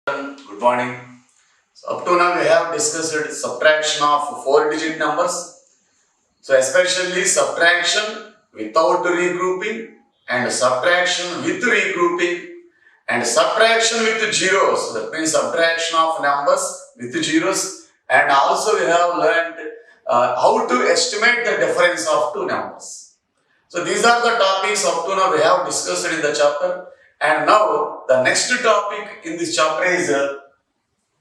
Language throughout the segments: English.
Good morning. So up to now we have discussed subtraction of 4-digit numbers. So especially subtraction without regrouping and subtraction with regrouping and subtraction with zeros. That means subtraction of numbers with zeros, and also we have learned how to estimate the difference of two numbers. So these are the topics up to now we have discussed in the chapter, and now the next topic in this chapter is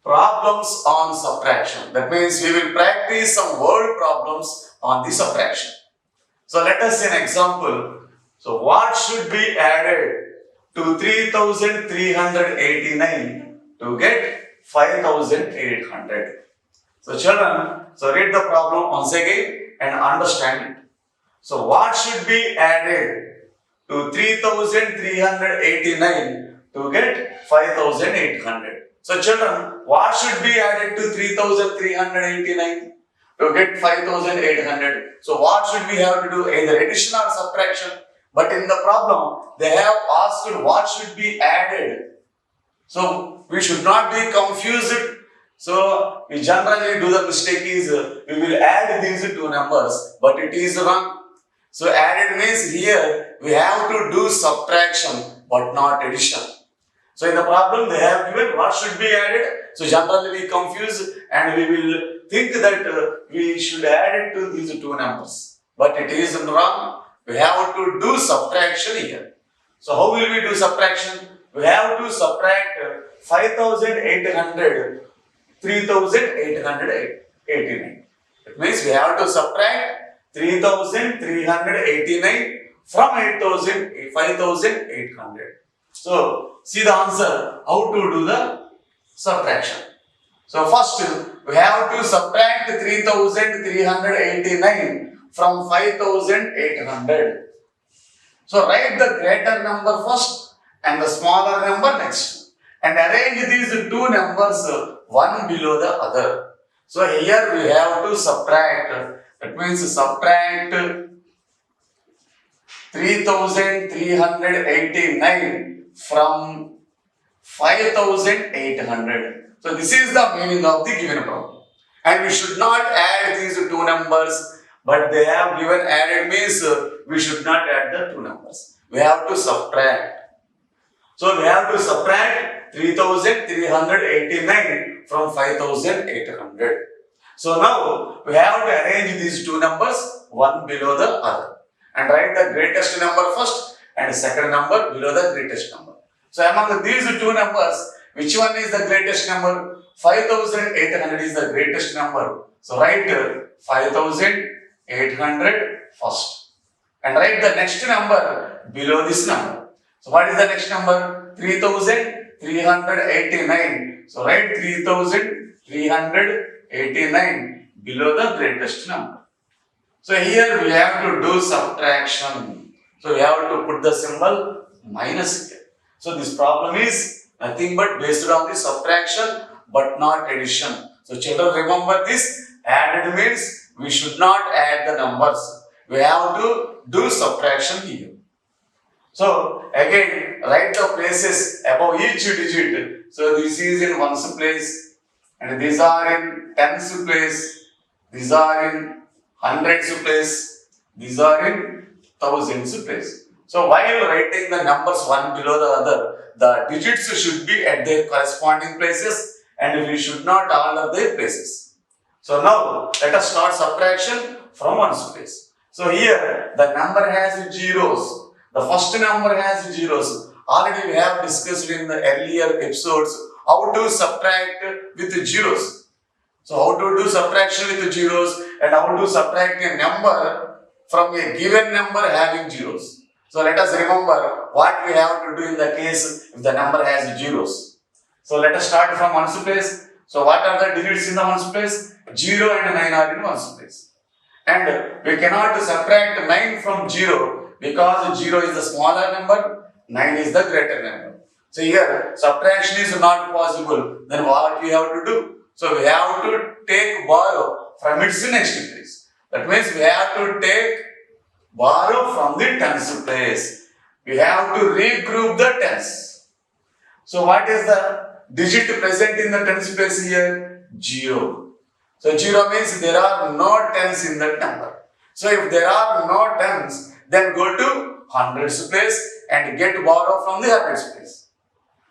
problems on subtraction. That means we will practice some word problems on the subtraction. So let us see an example. So what should be added to 3389 to get 5800? So children, so read the problem once again and understand it. So what should be added to 3389 to get 5800? So children, what should be added to 3389 to get 5800? So what should we have to do? Either addition or subtraction. But in the problem, they have asked what should be added. So we should not be confused. So we generally do the mistake is we will add these two numbers, but it is wrong. So added means here we have to do subtraction but not addition. So in the problem they have given what should be added. So generally we confuse and we will think that we should add it to these two numbers. But it is wrong. We have to do subtraction here. So how will we do subtraction? We have to subtract 5800 3889. It means we have to subtract 3389 from 5800. So see the answer, how to do the subtraction. So first we have to subtract 3389 from 5800. So write the greater number first and the smaller number next, and arrange these two numbers one below the other. So here we have to subtract. That means subtract 3389 from 5800. So this is the meaning of the given problem. And we should not add these two numbers, but they have given added means we should not add the two numbers. We have to subtract. So we have to subtract 3389 from 5800. So now we have to arrange these two numbers one below the other and write the greatest number first and second number below the greatest number. So among these two numbers, which one is the greatest number? 5800 is the greatest number. So write 5800 first and write the next number below this number. So what is the next number? 3389. So write 3389 below the greatest number. So here we have to do subtraction. So we have to put the symbol minus here. So this problem is nothing but based on the subtraction but not addition. So children, remember this, added means we should not add the numbers. We have to do subtraction here. So again write the places above each digit. So this is in ones place, and these are in tens place, these are in hundreds place, these are in thousands place. So while writing the numbers one below the other, the digits should be at their corresponding places and we should not alter their places. So now let us start subtraction from ones place. So here the number has zeros. The first number has zeros. Already we have discussed in the earlier episodes how to subtract with zeros. So how to do subtraction with zeros and how to subtract a number from a given number having zeros. So let us remember what we have to do in the case if the number has zeros. So let us start from ones place. So what are the digits in the ones place? 0 and 9 are in ones place. And we cannot subtract 9 from 0 because 0 is the smaller number, 9 is the greater number. So here subtraction is not possible. Then what we have to do? So we have to take borrow from its next place. That means we have to take borrow from the tens place. We have to regroup the tens. So what is the digit present in the tens place here? 0. So 0 means there are no tens in that number. So if there are no tens, then go to hundreds place and get borrow from the hundreds place.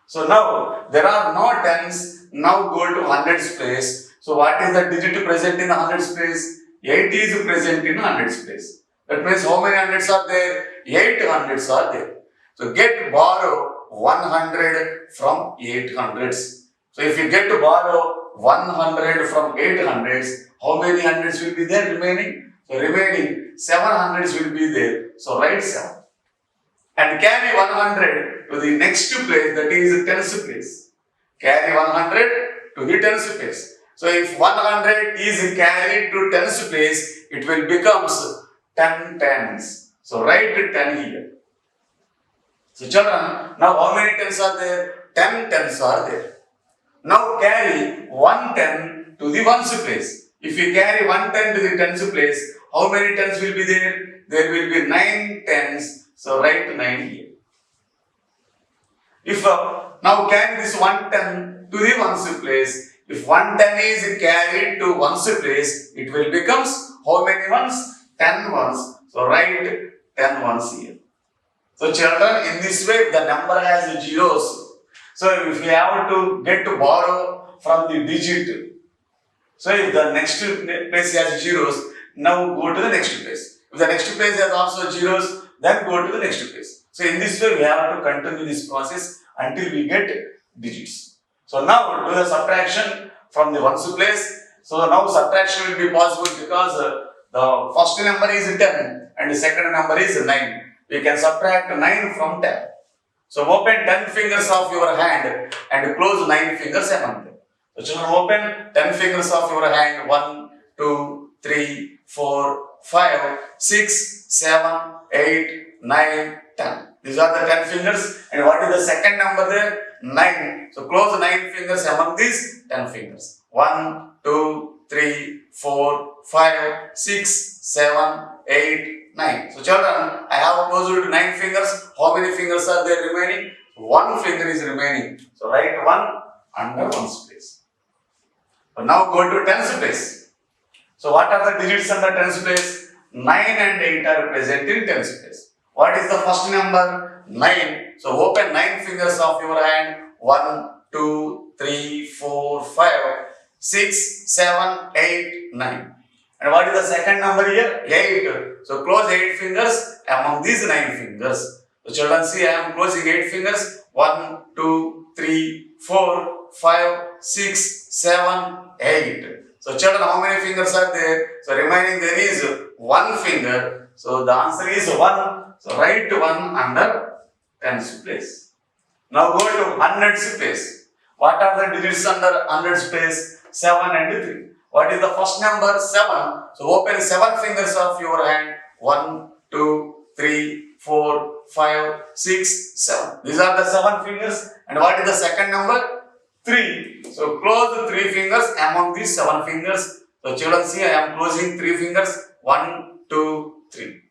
So now there are no tens, now go to hundreds place. So what is the digit present in the hundreds place? 8 is present in hundreds place. That means how many hundreds are there? 8 hundreds are there. So get borrow 100 from 8 hundreds. So if you get to borrow 100 from 8 hundreds, how many hundreds will be there remaining? So remaining 7 hundreds will be there. So write 7. And carry 100 to the next place, that is tens place. Carry 100 to the tens place. So if 100 is carried to tens place, it will become 10 tens. So write 10 here. So children, now how many tens are there? 10 tens are there. Now carry 110 to the ones place. If you carry 110 to the tens place, how many tens will be there? There will be 9 tens. So write 9 here. If now carry this 110 to the ones place. If 110 is carried to ones place, it will become how many ones? 10 ones. So write 10 ones here. So children, in this way the number has zeros. So if you have to get to borrow from the digit, so if the next place has zeros, now go to the next place. If the next place has also zeros, then go to the next place. So in this way we have to continue this process until we get digits. So now do the subtraction from the ones place. So now subtraction will be possible because the first number is 10 and the second number is 9. We can subtract 9 from 10. So open 10 fingers of your hand and close 9 fingers among them. So children, open 10 fingers of your hand. 1, 2, 3, 4, 5, 6, 7, 8, 9, 10. These are the 10 fingers. And what is the second number there? 9. So close 9 fingers among these 10 fingers. 1, 2, 3, 4, 5, 6, 7, 8, 9. So children, I have closed to 9 fingers. How many fingers are there remaining? 1 finger is remaining. So write 1 under ones place. So now go to tens place. So what are the digits under tens place? 9 and 8 are present in tens place. What is the first number? 9. So open 9 fingers of your hand. 1, 2, 3, 4, 5, 6, 7, 8, 9. And what is the second number here? 8. So close 8 fingers among these 9 fingers. So children, see, I am closing 8 fingers. 1, 2, 3, 4, 5, 6, 7, 8. So children, how many fingers are there? So remaining there is 1 finger. So the answer is 1. So write 1 under tens place. Now go to hundreds place. What are the digits under hundreds place? 7 and 3. What is the first number? 7. So open 7 fingers of your hand. 1, 2, 3, 4, 5, 6, 7. These are the 7 fingers. And what is the second number? 3. So close the 3 fingers among these 7 fingers. So children, see, I am closing 3 fingers. 1, 2, 3.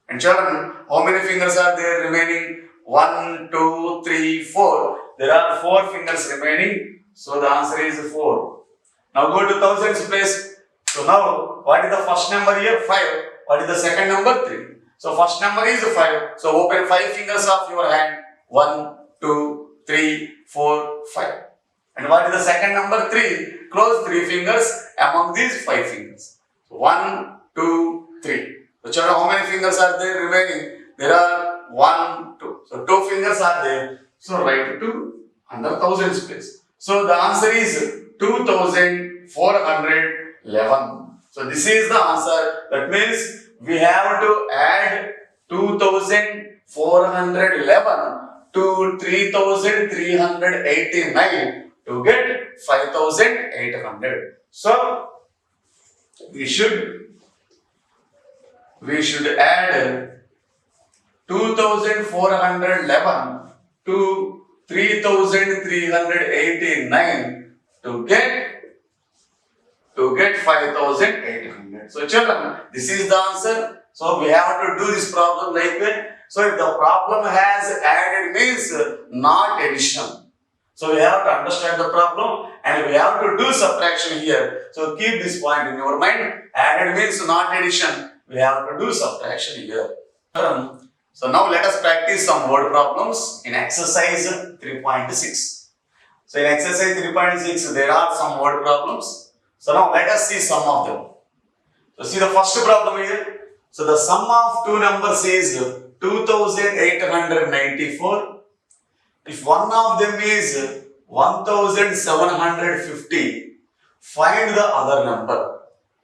And children, how many fingers are there remaining? 1, 2, 3, 4. There are 4 fingers remaining. So the answer is 4. Now go to thousands place. So now, what is the first number here? 5. What is the second number? 3. So first number is 5. So open 5 fingers of your hand. 1, 2, 3, 4, 5. And what is the second number? 3. Close 3 fingers among these 5 fingers. 1, 2, 3. So children, how many fingers are there remaining? There are 1, 2. So 2 fingers are there. So write 2 under thousands place. So the answer is 2411. So this is the answer. That means we have to add 2411 to 3389 to get 5800. So we should add 2411 to 3389 to get 5800. So children, this is the answer. So we have to do this problem like that. So if the problem has added means not addition. So we have to understand the problem and we have to do subtraction here. So keep this point in your mind. Added means not addition. We have to do subtraction here. So now let us practice some word problems in exercise 3.6. So in exercise 3.6 there are some word problems. So now let us see some of them. So see the first problem here. So the sum of two numbers is 2894. If one of them is 1750, find the other number.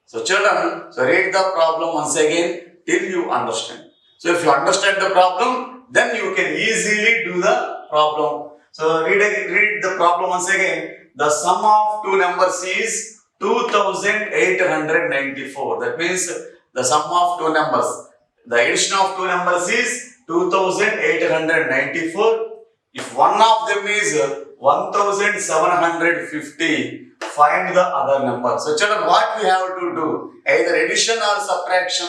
So children, so read the problem once again till you understand. So if you understand the problem, then you can easily do the problem. So read the problem once again. The sum of two numbers is 2894. That means the sum of two numbers. The addition of two numbers is 2894. If one of them is 1750, find the other number. So children, what we have to do? Either addition or subtraction.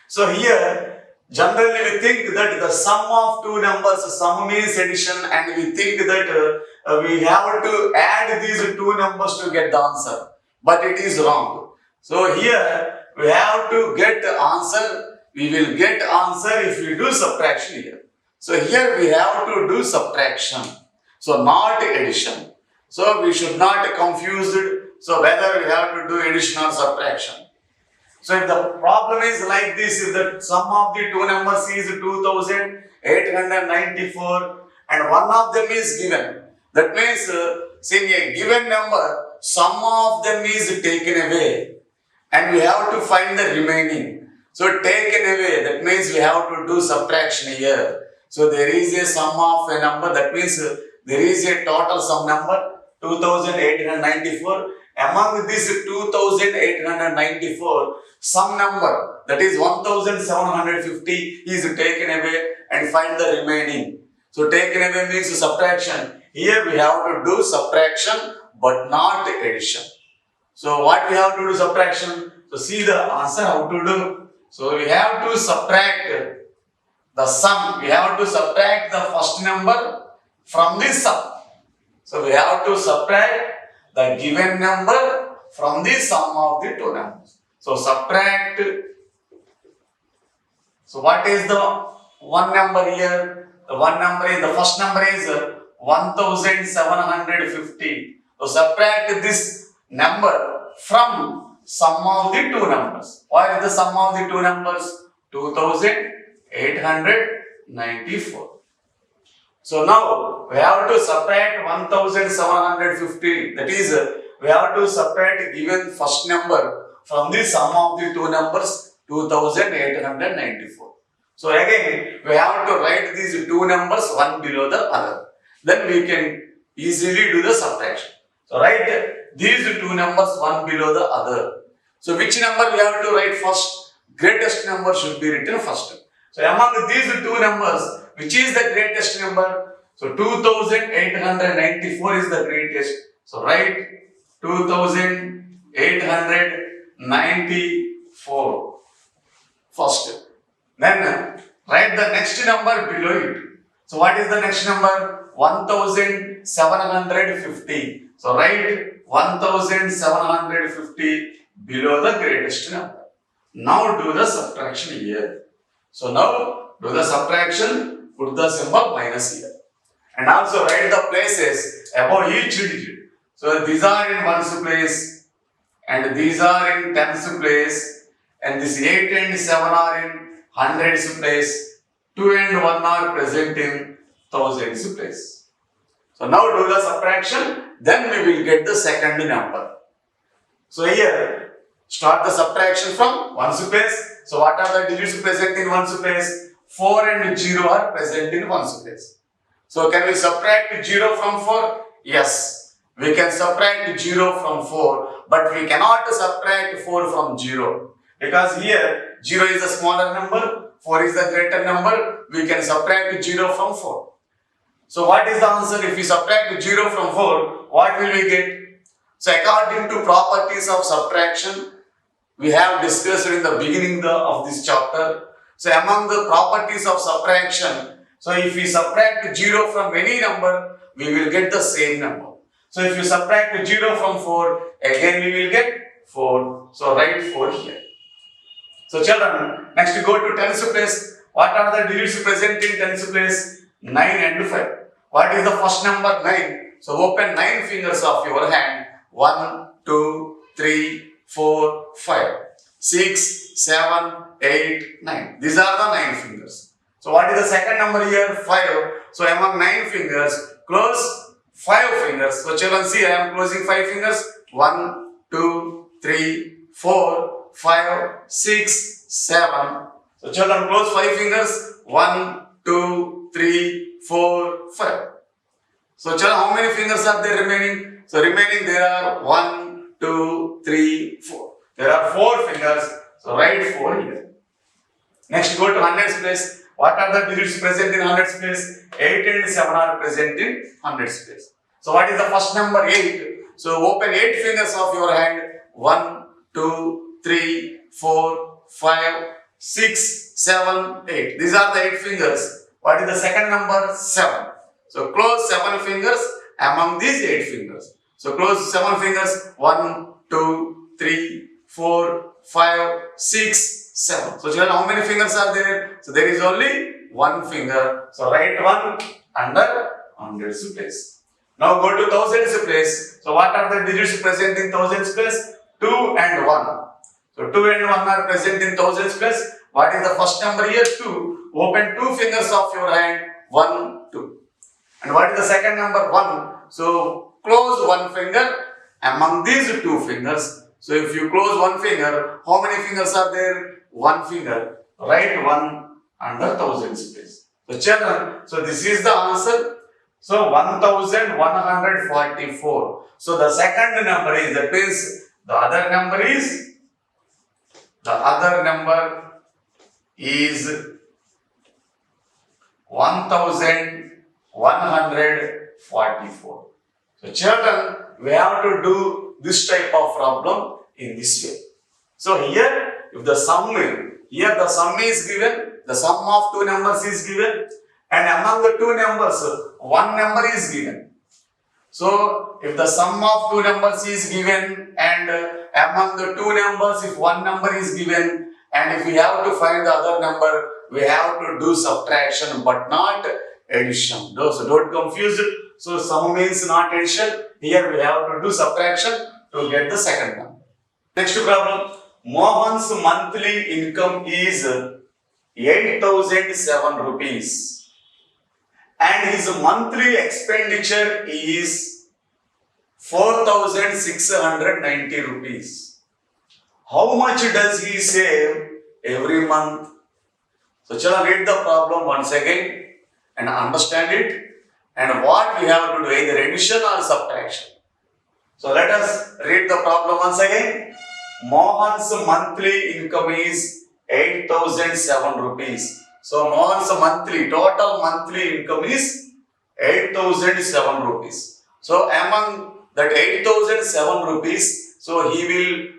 So here, generally we think that the sum of two numbers, sum means addition, and we think that we have to add these two numbers to get the answer. But it is wrong. So here, we have to get the answer. We will get answer if we do subtraction here. So here we have to do subtraction. So not addition. So we should not confuse it. So whether we have to do addition or subtraction. So if the problem is like this, if the sum of the two numbers is 2894 and one of them is given. That means see a given number, sum of them is taken away and we have to find the remaining. So taken away, that means we have to do subtraction here. So there is a sum of a number, that means there is a total sum number 2894. Among this 2894, some number that is 1750 is taken away and find the remaining. So taken away means subtraction. Here we have to do subtraction but not addition. So what we have to do subtraction? So see the answer how to do. So we have to subtract the sum. We have to subtract the first number from this sum. So we have to subtract the given number from the sum of the two numbers. So subtract. So what is the one number here? The one number is, the first number is 1750. So subtract this number from sum of the two numbers. What is the sum of the two numbers? 2894. So now we have to subtract 1750. That is, we have to subtract given first number from the sum of the two numbers 2894. So again, we have to write these two numbers one below the other. Then we can easily do the subtraction. So write these two numbers one below the other. So which number we have to write first? Greatest number should be written first. So among these two numbers, which is the greatest number? So 2894 is the greatest. So write 2894 first. Then write the next number below it. So what is the next number? 1750. So write 1750 below the greatest number. Now do the subtraction here. So now do the subtraction, put the symbol minus here. And also write the places above each digit. So these are in ones place and these are in tens place and this 8 and 7 are in hundreds place. 2 and 1 are present in thousands place. So now do the subtraction, then we will get the second number. So here, start the subtraction from ones place. So what are the digits present in ones place? 4 and 0 are present in ones place. So can we subtract 0 from 4? Yes, we can subtract 0 from 4, but we cannot subtract 4 from 0. Because here, 0 is a smaller number, 4 is the greater number, we can subtract 0 from 4. So what is the answer? If we subtract 0 from 4, what will we get? So according to properties of subtraction, we have discussed in the beginning of this chapter. So among the properties of subtraction, So if we subtract 0 from any number, we will get the same number. So if you subtract 0 from 4, again we will get 4. So write 4 here. So children, next go to tens place. What are the digits present in tens place? 9 and 5. What is the first number? 9. So open 9 fingers of your hand. 1, 2, 3, 4, 5, 6, 7, 8, 9. These are the 9 fingers. So what is the second number here? 5. So among 9 fingers, close 5 fingers. So children, see, I am closing 5 fingers. 1, 2, 3, 4, 5, 6, 7. So children, close 5 fingers. 1, 2, 3, 4, 5. So children, how many fingers are there remaining? So remaining there are 1, 2, 3, 4. There are 4 fingers. So write 4 here. Next go to hundreds place. What are the digits present in hundreds place? 8 and 7 are present in hundreds place. So what is the first number? 8. So open 8 fingers of your hand. 1, 2, 3, 4, 5, 6, 7, 8. These are the 8 fingers. What is the second number? 7. So close 7 fingers among these 8 fingers. So close 7 fingers. 1, 2, 3, 4, 5, 6, 7. So children, how many fingers are there? So there is only 1 finger. So write 1 under hundreds place. Now go to thousands place. So what are the digits present in thousands place? 2 and 1. So 2 and 1 are present in thousands place. What is the first number here? 2. Open 2 fingers of your hand. 1, 2. And what is the second number? 1. So close 1 finger among these 2 fingers. So if you close 1 finger, how many fingers are there? 1 finger. Write 1 under thousands place. So children, so this is the answer. So 1144. So the second number is, that means the other number is 1144. So children, we have to do this type of problem in this way. So here, if the sum is given, the sum of 2 numbers is given, and among the 2 numbers, 1 number is given. So if the sum of 2 numbers is given, and among the 2 numbers, if 1 number is given, and if we have to find the other number, we have to do subtraction but not addition. So don't confuse it. So sum means not addition. Here we have to do subtraction to get the second number. Next problem. Mohan's monthly income is 8,007 rupees. And his monthly expenditure is 4,690 rupees. How much does he save every month? So, children, read the problem once again and understand it. And what we have to do, either addition or subtraction. So, let us read the problem once again. Mohan's monthly income is 8,007 rupees. So Mohan's total monthly income is 8,007 rupees. So among that 8,007 rupees, so he will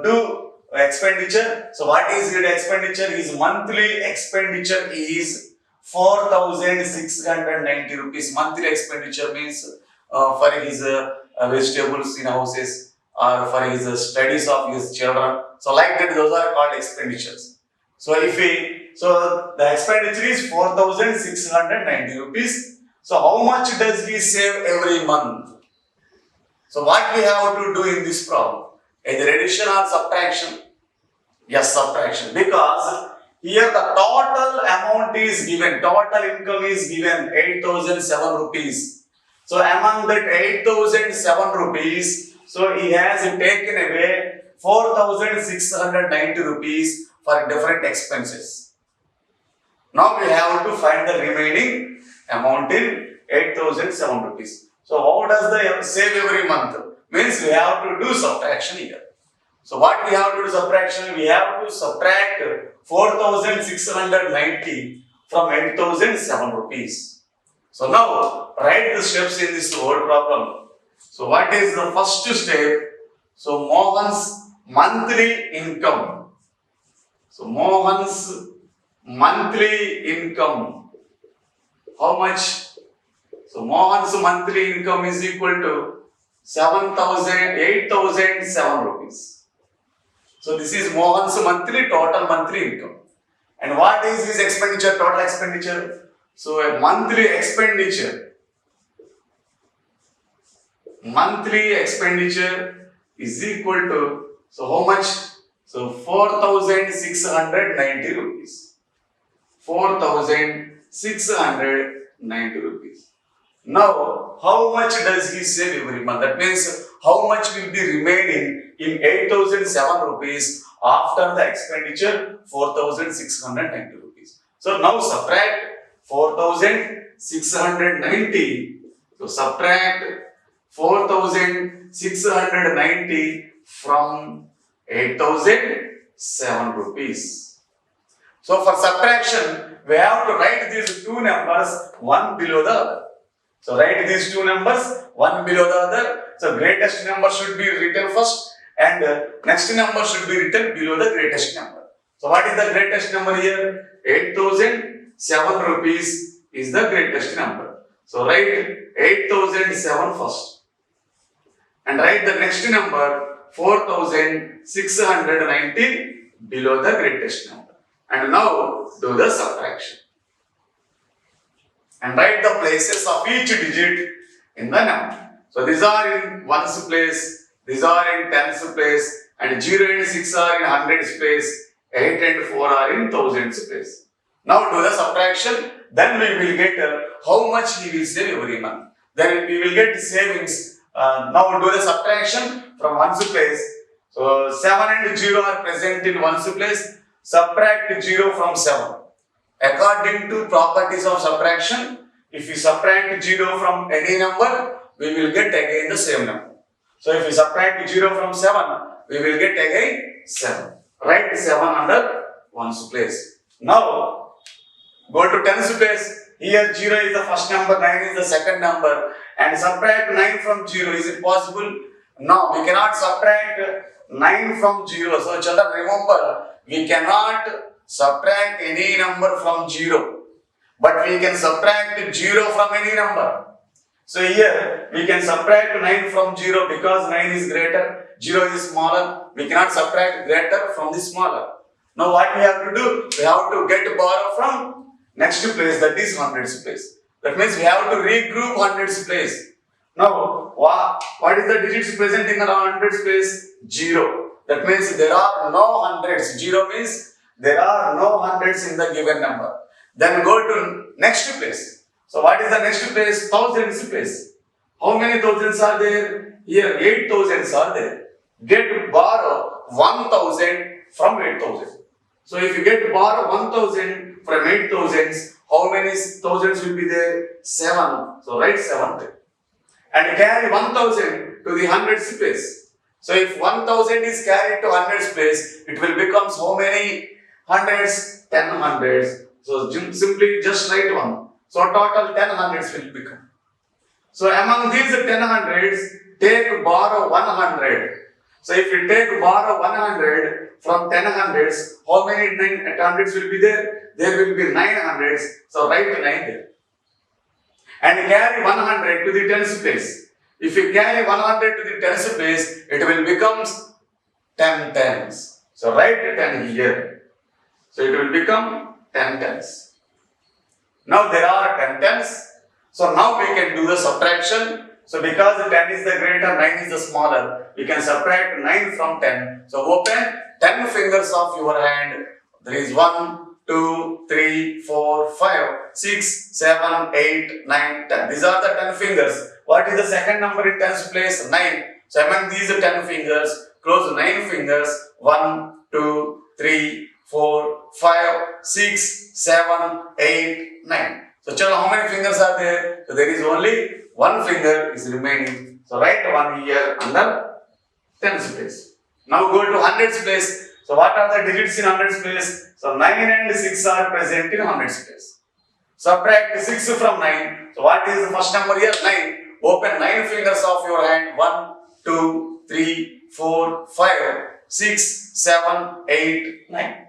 do expenditure. So what is his expenditure? His monthly expenditure is 4,690 rupees. Monthly expenditure means for his vegetables in houses, or for his studies of his children. So like that, those are called expenditures. So so the expenditure is 4,690 rupees. So how much does he save every month? So what we have to do in this problem? Either addition or subtraction? Yes, subtraction. Because here the total amount is given, total income is given 8,007 rupees. So among that 8,007 rupees, so he has taken away 4,690 rupees for different expenses. Now we have to find the remaining amount in 8,007 rupees. So how does the save every month? Means we have to do subtraction here. So what we have to do subtraction? We have to subtract 4,690 from 8,007 rupees. So now write the steps in this whole problem. So what is the first step? So Mohan's monthly income. So Mohan's monthly income how much? So Mohan's monthly income is equal to 8,007 rupees. So this is Mohan's total monthly income. And what is his expenditure, total expenditure? So a monthly expenditure is equal to, so how much? So 4,690 rupees. 4,690 rupees. Now, how much does he save every month? That means how much will be remaining in 8,007 rupees after the expenditure 4,690 rupees. So now subtract 4,690. So subtract 4,690 from 8,007 rupees. So for subtraction, we have to write these two numbers one below the other. So write these two numbers one below the other. So greatest number should be written first and next number should be written below the greatest number. So what is the greatest number here? 8,007 rupees is the greatest number. So write 8,007 first and write the next number 4,690 below the greatest number. And now do the subtraction. And write the places of each digit in the number. So these are in ones place, these are in tens place, and 0 and 6 are in hundreds place, 8 and 4 are in thousands place. Now do the subtraction, then we will get how much he will save every month. Then we will get savings. Now do the subtraction from ones place. So 7 and 0 are present in ones place. Subtract 0 from 7. According to properties of subtraction, if we subtract 0 from any number, we will get again the same number. So if we subtract 0 from 7, we will get again 7. Write 7 under ones place. Now, go to tens place. Here 0 is the first number, 9 is the second number. And subtract 9 from 0. Is it possible? No, we cannot subtract 9 from 0. So children, remember, we cannot subtract any number from 0. But we can subtract 0 from any number. So here we can subtract 9 from 0 because 9 is greater, 0 is smaller. We cannot subtract greater from the smaller. Now what we have to do? We have to borrow from next place, that is hundreds place. That means we have to regroup hundreds place. Now what is the digits present in the hundreds place? 0. That means there are no hundreds. 0 means there are no hundreds in the given number. Then go to next place. So what is the next place? Thousands place. How many thousands are there? Here 8,000s are there. Borrow 1,000 from 8,000. So if you borrow 1,000 from 8,000s, how many thousands will be there? 7. So write 7 there. And carry 1,000 to the hundreds place. So if 1,000 is carried to hundreds place, it will become how many hundreds? 10 hundreds. So simply just write 1. So total 10 hundreds will become. So among these 10 hundreds, borrow 100. So if we borrow 100 from 10 hundreds, how many hundreds will be there? There will be 9 hundreds. So write 9 there. And carry 100 to the tens place. If you carry 100 to the tens place, it will become 10 tens. So write 10 here. So it will become 10 tens. Now there are 10 tens. So now we can do the subtraction. So because 10 is the greater, 9 is the smaller, we can subtract 9 from 10. So open 10 fingers of your hand. There is 1, 2, 3, 4, 5, 6, 7, 8, 9, 10. These are the 10 fingers. What is the second number in tens place? 9. So among these 10 fingers, close 9 fingers. 1, 2, 3, 4, 5, 6, 7, 8, 9. So children, how many fingers are there? So there is only one finger is remaining. So write 1 here under tens place. Now go to hundreds place. So what are the digits in hundreds place? So 9 and 6 are present in hundreds place. Subtract 6 from 9. So what is the first number here? 9. Open 9 fingers of your hand. 1, 2, 3, 4, 5, 6, 7, 8, 9.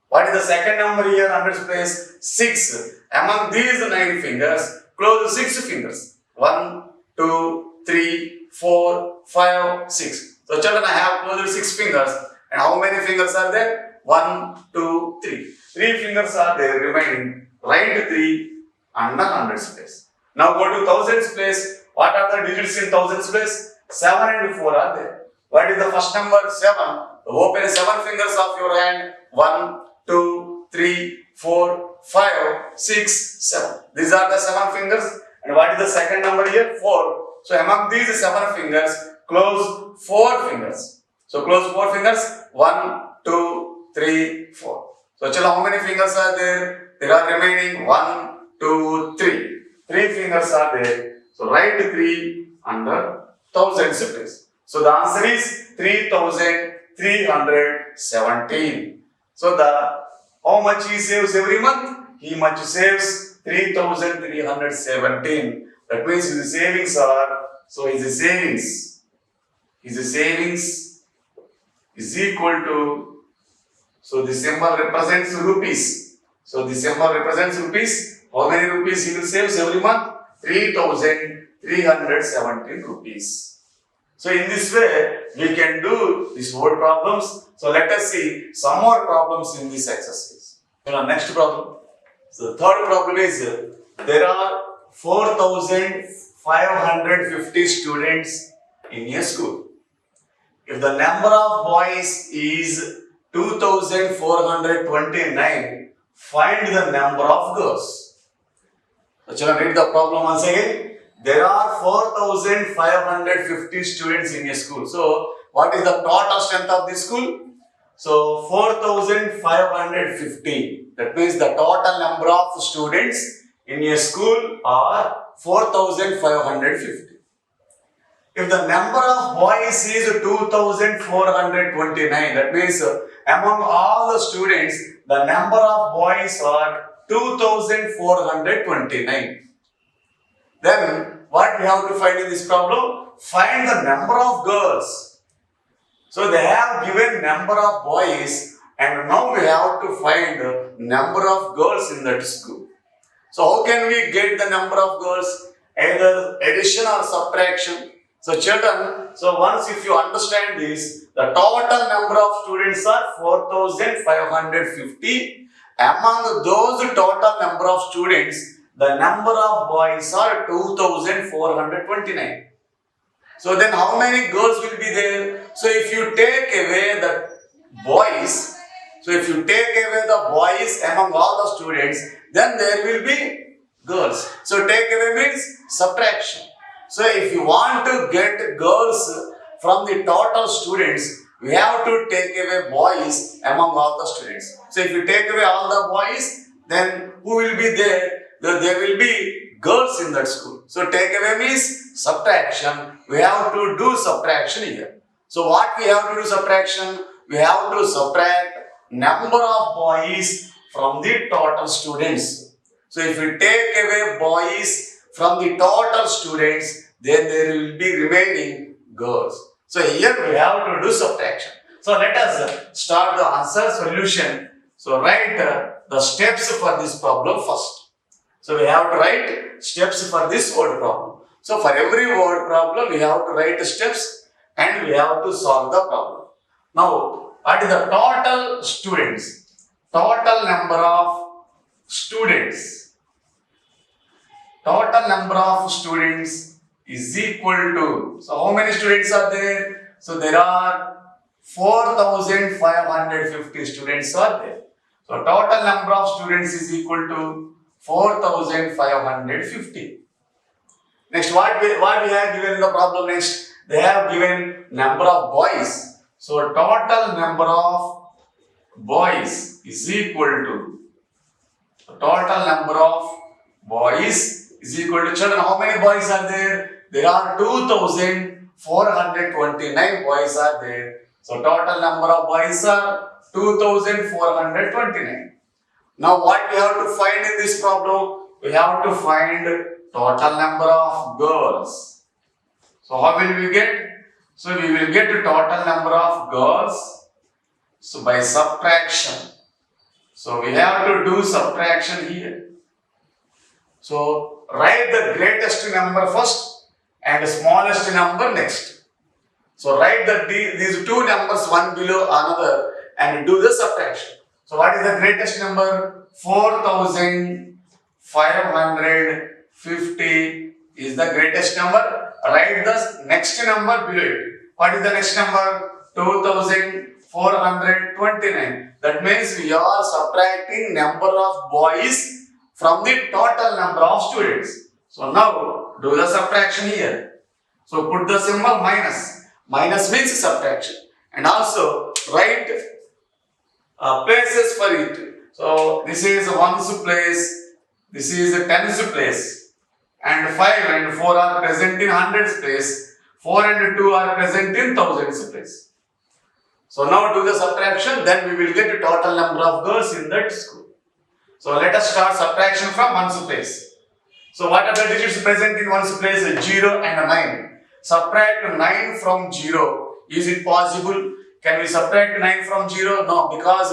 What is the second number here? Hundreds place 6. Among these 9 fingers, close 6 fingers. 1, 2, 3, 4, 5, 6. So children, I have closed 6 fingers. And how many fingers are there? 1, 2, 3. 3 fingers are there remaining. Write 3 under hundreds place. Now go to thousands place. What are the digits in thousands place? 7 and 4 are there. What is the first number? 7. Open 7 fingers of your hand. 1, 2, 3, 4, 5, 6, 7. These are the 7 fingers. And what is the second number here? 4. So among these 7 fingers, close 4 fingers. So close 4 fingers. 1, 2, 3, 4. So chalo, how many fingers are there? There are remaining 1, 2, 3. 3 fingers are there. So write 3 under thousands place. So the answer is 3,317. So how much he saves every month? He much saves 3,317. That means his savings are, so his savings is equal to, so the symbol represents rupees. So the symbol represents rupees. How many rupees he will save every month? 3,317 rupees. So in this way, we can do these word problems. So let us see some more problems in this exercise. Next problem. So the third problem is, there are 4,550 students in a school. If the number of boys is 2,429, find the number of girls. So shall I read the problem once again? There are 4,550 students in a school. So what is the total strength of this school? So 4,550. That means the total number of students in a school are 4,550. If the number of boys is 2,429, that means among all the students, the number of boys are 2,429. Then what we have to find in this problem? Find the number of girls. So they have given number of boys, and now we have to find number of girls in that school. So how can we get the number of girls? Either addition or subtraction. So children, so once if you understand this, the total number of students are 4,550. Among those total number of students, the number of boys are 2,429. So then how many girls will be there? So if you take away the boys, among all the students, then there will be girls. So take away means subtraction. So if you want to get girls from the total students, we have to take away boys among all the students. So if you take away all the boys, then who will be there? There will be girls in that school. So take away means subtraction. We have to do subtraction here. So what we have to do subtraction? We have to subtract number of boys from the total students. So if we take away boys from the total students, then there will be remaining girls. So here we have to do subtraction. So let us start the answer solution. So write the steps for this problem first. So we have to write steps for this word problem. So for every word problem, we have to write steps and we have to solve the problem. Now, what is the total students? Total number of students. Total number of students is equal to, so how many students are there? So there are 4,550 students are there. So total number of students is equal to 4,550. Next, what we have given in the problem next? They have given number of boys. So total number of boys is equal to, total number of boys is equal to, children, how many boys are there? There are 2,429 boys are there. So total number of boys are 2,429. Now what we have to find in this problem? We have to find total number of girls. So how will we get? So we will get the total number of girls. So by subtraction. So we have to do subtraction here. So write the greatest number first and the smallest number next. So write these two numbers one below another and do the subtraction. So what is the greatest number? 4550 is the greatest number. Write the next number below it. What is the next number? 2429. That means we are subtracting number of boys from the total number of students. So now do the subtraction here. So put the symbol minus. Minus means subtraction. And also write places for it. So this is ones place, this is tens place, and 5 and 4 are present in hundreds place, 4 and 2 are present in thousands place. So now do the subtraction, then we will get a total number of girls in that school. So let us start subtraction from ones place. So what are the digits present in ones place? 0 and 9. Subtract 9 from 0. Is it possible? Can we subtract 9 from 0? No, because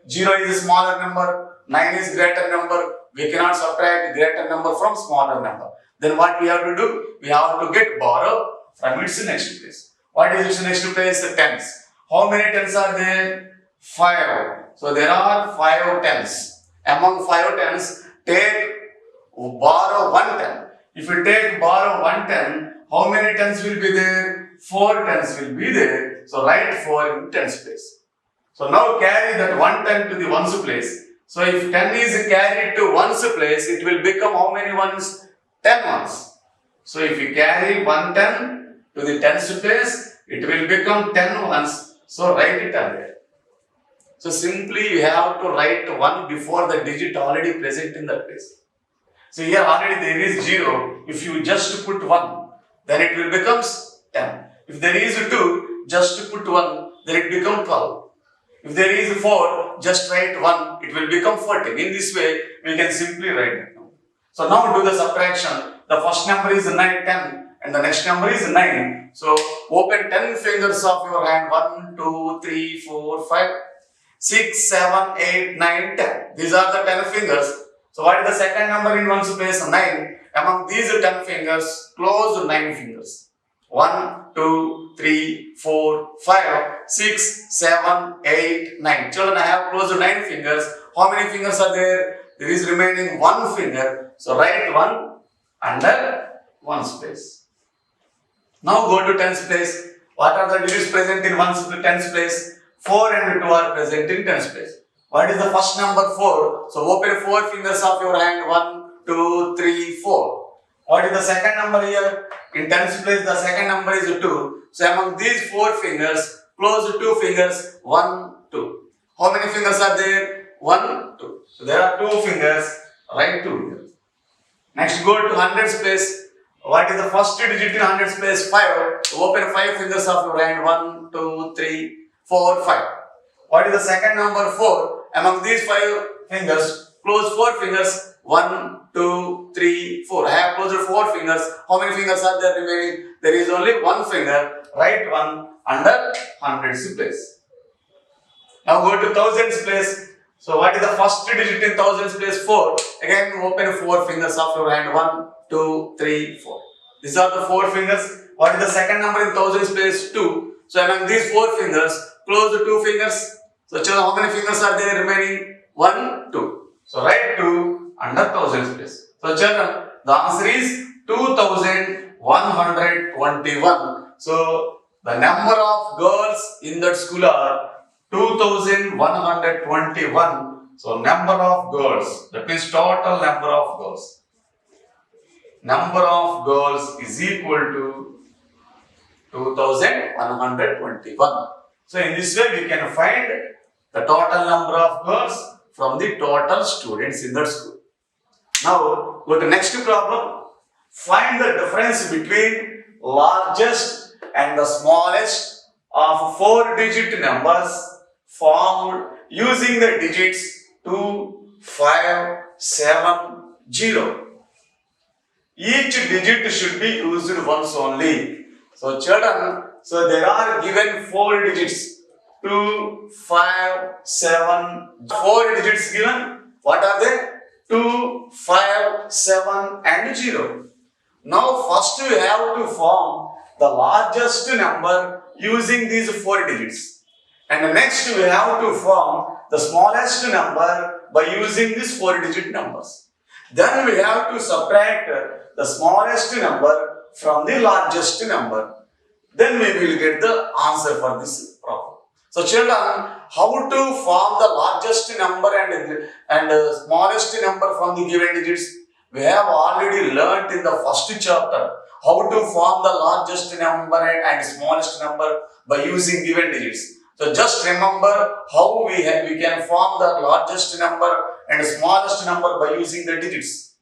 0 is a smaller number, 9 is greater number. We cannot subtract greater number from smaller number. Then what we have to do? We have to get borrow from its next place. What is its next place? Tens. How many tens are there? 5. So there are 5 tens. Among 5 tens, take borrow 1 ten. If you take borrow 1 ten, how many tens will be there? 4 tens will be there. So write 4 in tens place. So now carry that 1 ten to the ones place. So if 10 is carried to ones place, it will become how many ones? 10 ones. So if you carry 1 ten to the tens place, it will become 10 ones. So write it down there. So simply you have to write 1 before the digit already present in that place. So here already there is 0. If you just put 1, then it will become 10. If there is 2, just put 1, then it becomes 12. If there is 4, just write 1, it will become 14. In this way, we can simply write it. So now do the subtraction. The first number is 9, 10, and the next number is 9. So open 10 fingers of your hand. 1, 2, 3, 4, 5, 6, 7, 8, 9, 10. These are the 10 fingers. So what is the second number in ones place? 9. Among these 10 fingers, close 9 fingers. 1, 2, 3, 4, 5, 6, 7, 8, 9. Children, I have closed 9 fingers. How many fingers are there? There is remaining 1 finger. So write 1 under ones place. Now go to tens place. What are the digits present in ones tens place? 4 and 2 are present in tens place. What is the first number? 4. So open 4 fingers of your hand. 1, 2, 3, 4. What is the second number here? In tens place, the second number is 2. So among these 4 fingers, close 2 fingers. 1, 2. How many fingers are there? 1, 2. So there are 2 fingers. Write 2 here. Next, go to hundreds place. What is the first digit in hundreds place? 5. So open 5 fingers of your hand. 1, 2, 3, 4, 5. What is the second number? 4. Among these 5 fingers, close 4 fingers. 1, 2, 3, 4. I have closed 4 fingers. How many fingers are there remaining? There is only 1 finger. Write 1 under hundreds place. Now go to thousands place. So what is the first digit in thousands place? 4. Again open 4 fingers of your hand. 1, 2, 3, 4. These are the 4 fingers. What is the second number in thousands place? 2. So among these 4 fingers, close the 2 fingers. So children, how many fingers are there remaining? 1, 2. So write 2 under thousands place. So children, the answer is 2121. So the number of girls in that school are 2121. So number of girls, that means total number of girls. Number of girls is equal to 2121. So in this way we can find the total number of girls from the total students in that school. Now go to next problem. Find the difference between largest and the smallest of 4-digit numbers formed using the digits 2, 5, 7, 0. Each digit should be used once only. So children, so there are given 4 digits. 2, 5, 7, 4 digits given. What are they? 2, 5, 7 and 0. Now first we have to form the largest number using these 4 digits. And next we have to form the smallest number by using these 4 digit numbers. Then we have to subtract the smallest number from the largest number. Then we will get the answer for this problem. So children, how to form the largest number and smallest number from the given digits? We have already learnt in the first chapter how to form the largest number and smallest number by using given digits. So just remember how we can form the largest number and smallest number by using the digits.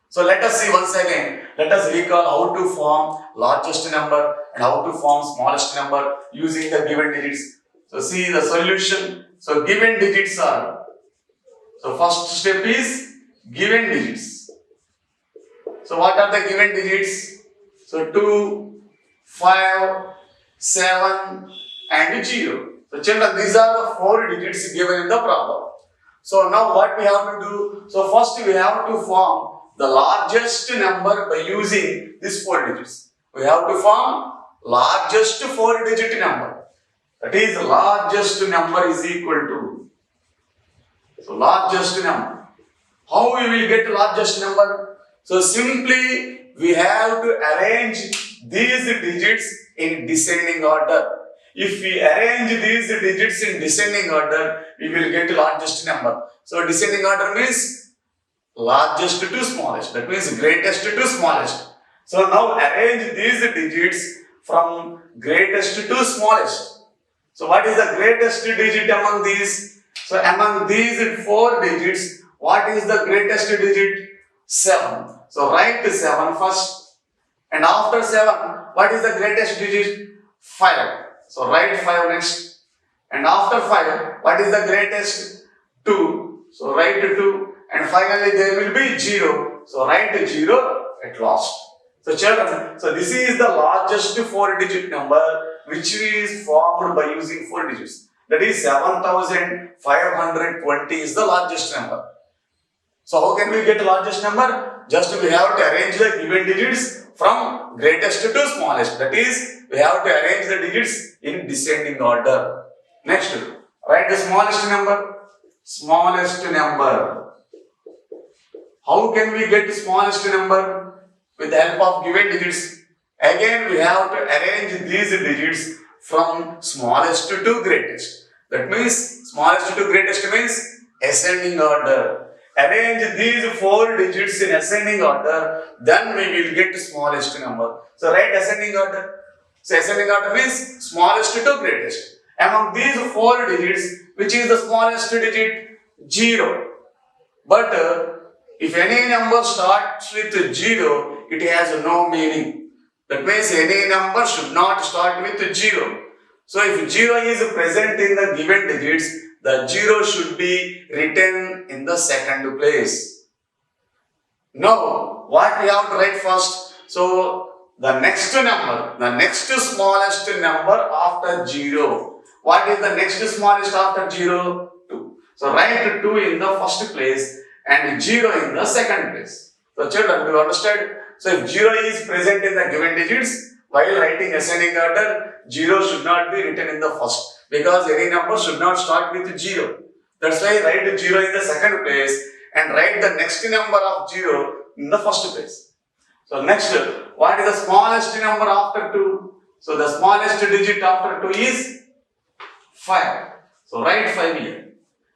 So let us see once again. Let us recall how to form largest number and how to form smallest number using the given digits. So see the solution. So given digits are. So first step is given digits. So what are the given digits? So 2, 5, 7 and 0. So children, these are the 4 digits given in the problem. So now what we have to do? So first we have to form the largest number by using these 4 digits. We have to form largest 4 digit number. That is largest number is equal to. So largest number. How we will get largest number? So simply we have to arrange these digits in descending order. If we arrange these digits in descending order, we will get largest number. So descending order means largest to smallest. That means greatest to smallest. So now arrange these digits from greatest to smallest. So what is the greatest digit among these? So among these 4 digits, what is the greatest digit? 7. So write 7 first. And after 7, what is the greatest digit? 5. So write 5 next. And after 5, what is the greatest? 2. So write 2. And finally there will be 0. So write 0 at last. So children, so this is the largest 4 digit number which is formed by using 4 digits. That is 7520 is the largest number. So how can we get largest number? Just we have to arrange the given digits from greatest to smallest. That is, we have to arrange the digits in descending order. Next, write the smallest number. Smallest number. How can we get the smallest number? With the help of given digits. Again, we have to arrange these digits from smallest to greatest. That means, smallest to greatest means ascending order. Arrange these 4 digits in ascending order, then we will get smallest number. So write ascending order. So ascending order means smallest to greatest. Among these 4 digits, which is the smallest digit? 0. But if any number starts with 0, it has no meaning. That means any number should not start with 0. So if 0 is present in the given digits, the 0 should be written in the second place. Now, what we have to write first? So, the next number, the next smallest number after 0. What is the next smallest after 0? 2. So, write 2 in the first place and 0 in the second place. So, children, do you understand? So, if 0 is present in the given digits, while writing ascending order, 0 should not be written in the first. Because any number should not start with 0. That's why write 0 in the second place and write the next number of 0 in the first place. So next, what is the smallest number after 2? So the smallest digit after 2 is 5. So write 5 here.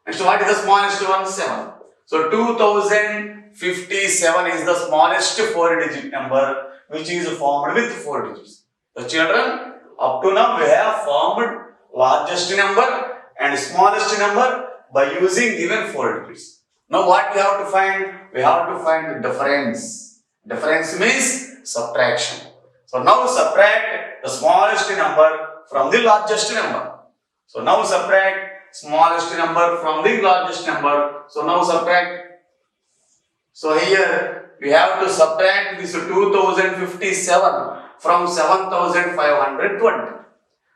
Next, what is the smallest one? 7. So 2057 is the smallest 4 digit number which is formed with 4 digits. So children, up to now we have formed largest number and smallest number by using given 4 digits. Now what we have to find? We have to find the difference. Difference means subtraction. So now subtract the smallest number from the largest number. So now subtract smallest number from the largest number. So now subtract. So here we have to subtract this 2057 from 7520.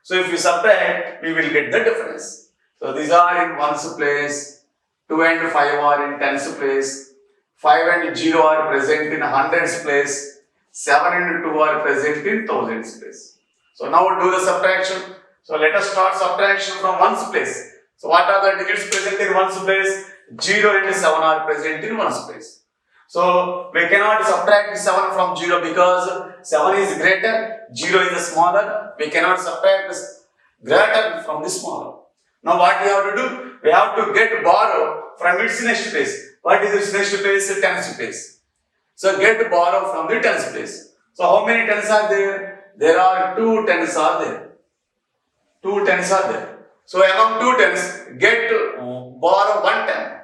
So if we subtract, we will get the difference. So these are in ones place, 2 and 5 are in tens place, 5 and 0 are present in hundreds place, 7 and 2 are present in thousands place. So now do the subtraction. So let us start subtraction from ones place. So what are the digits present in ones place? 0 and 7 are present in ones place. So we cannot subtract 7 from 0 because 7 is greater, 0 is the smaller. We cannot subtract this greater from the smaller. Now what we have to do? We have to get borrow from its next place. What is its next place? Tens place. So get borrow from the tens place. So how many tens are there? There are 2 tens are there. 2 tens are there. So among 2 tens, get borrow 1 ten.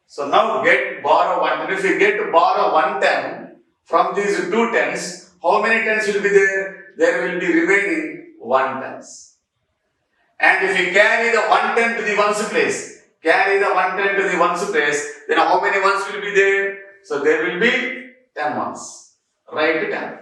So now get borrow 1 ten. If you get borrow 1 ten from these 2 tens, how many tens will be there? There will be remaining 1 tens. And if you carry the 1 ten to the ones place, carry the 1 ten to the ones place, then how many ones will be there? So there will be 10 ones. Write 10.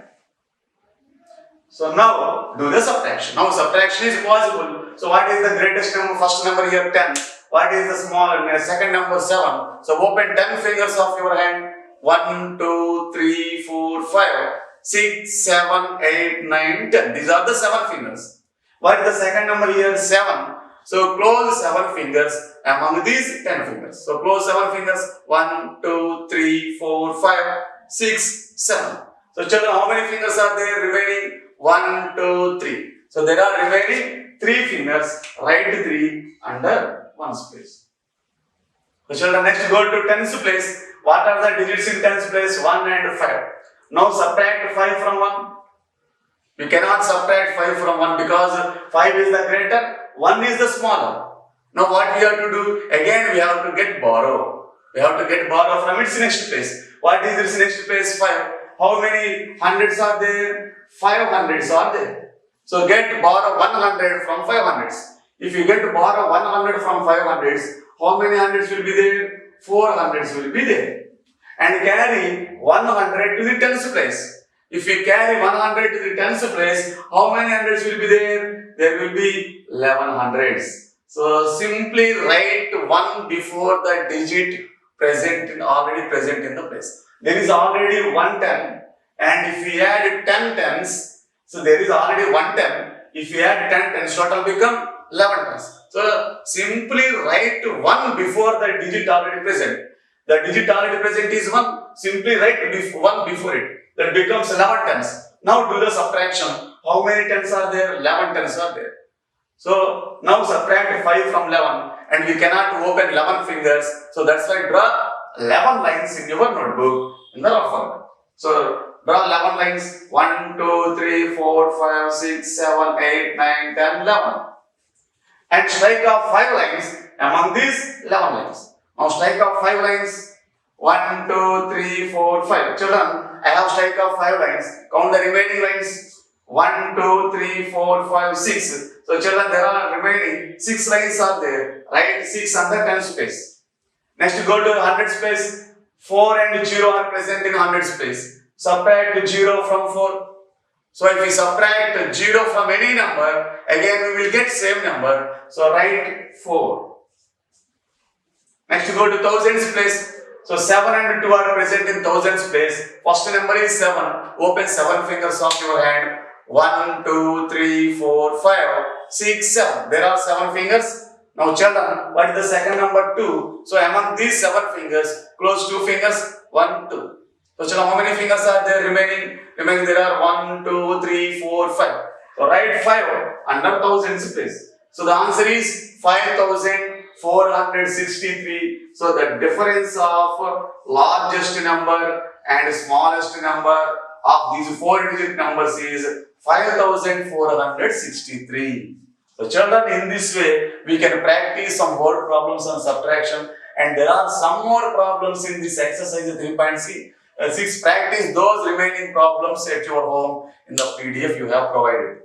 So now do the subtraction. Now subtraction is possible. So what is the greatest number? First number here 10. What is the smaller? Second number 7. So open 10 fingers of your hand. 1, 2, 3, 4, 5, 6, 7, 8, 9, 10. These are the 7 fingers. What is the second number here? 7. So close 7 fingers among these 10 fingers. So close 7 fingers. 1, 2, 3, 4, 5, 6, 7. So children, how many fingers are there remaining? 1, 2, 3. So there are remaining 3 fingers. Write 3 under ones place. So children, next go to tens place. What are the digits in tens place? 1 and 5. Now subtract 5 from 1. We cannot subtract 5 from 1 because 5 is the greater, 1 is the smaller. Now what we have to do? Again we have to get borrow. We have to get borrow from its next place. What is its next place? 5. How many hundreds are there? 5 hundreds are there. So get borrow 100 from 5 hundreds. If you get borrow 100 from 5 hundreds, how many hundreds will be there? 4 hundreds will be there. And carry 100 to the tens place. If we carry 100 to the tens place, how many hundreds will be there? There will be 11 hundreds. So simply write 1 before the digit already present in the place. There is already 1 10, and if we add 10 tens, so there is already 1 10. If we add 10 tens, total become 11 tens. So simply write 1 before the digit already present. The digit already present is 1. Simply write 1 before it. That becomes 11 tens. Now do the subtraction. How many tens are there? 11 tens are there. So now subtract 5 from 11, and we cannot open 11 fingers. So that's why draw 11 lines in your notebook in the rough format. So draw 11 lines. 1, 2, 3, 4, 5, 6, 7, 8, 9, 10, 11. And strike off 5 lines among these 11 lines. Now strike off 5 lines. 1, 2, 3, 4, 5. Children, I have strike off 5 lines. Count the remaining lines. 1, 2, 3, 4, 5, 6. So children, there are remaining 6 lines are there. Write 6 under tens place. Next go to hundreds place. 4 and 0 are present in hundreds place. Subtract 0 from 4. So if we subtract 0 from any number, again we will get same number. So write 4. Next go to thousands place. So 7 and 2 are present in thousands place. First number is 7. Open 7 fingers of your hand. 1, 2, 3, 4, 5, 6, 7. There are 7 fingers. Now children, what is the second number? 2. So among these 7 fingers, close 2 fingers. 1, 2. So children, how many fingers are there remaining? Remaining there are 1, 2, 3, 4, 5. So write 5 under thousands place. So the answer is 5,463. So the difference of largest number and smallest number of these 4-digit numbers is 5,463. So children, in this way we can practice some word problems on subtraction, and there are some more problems in this exercise 3.6. Practice those remaining problems at your home in the PDF you have provided.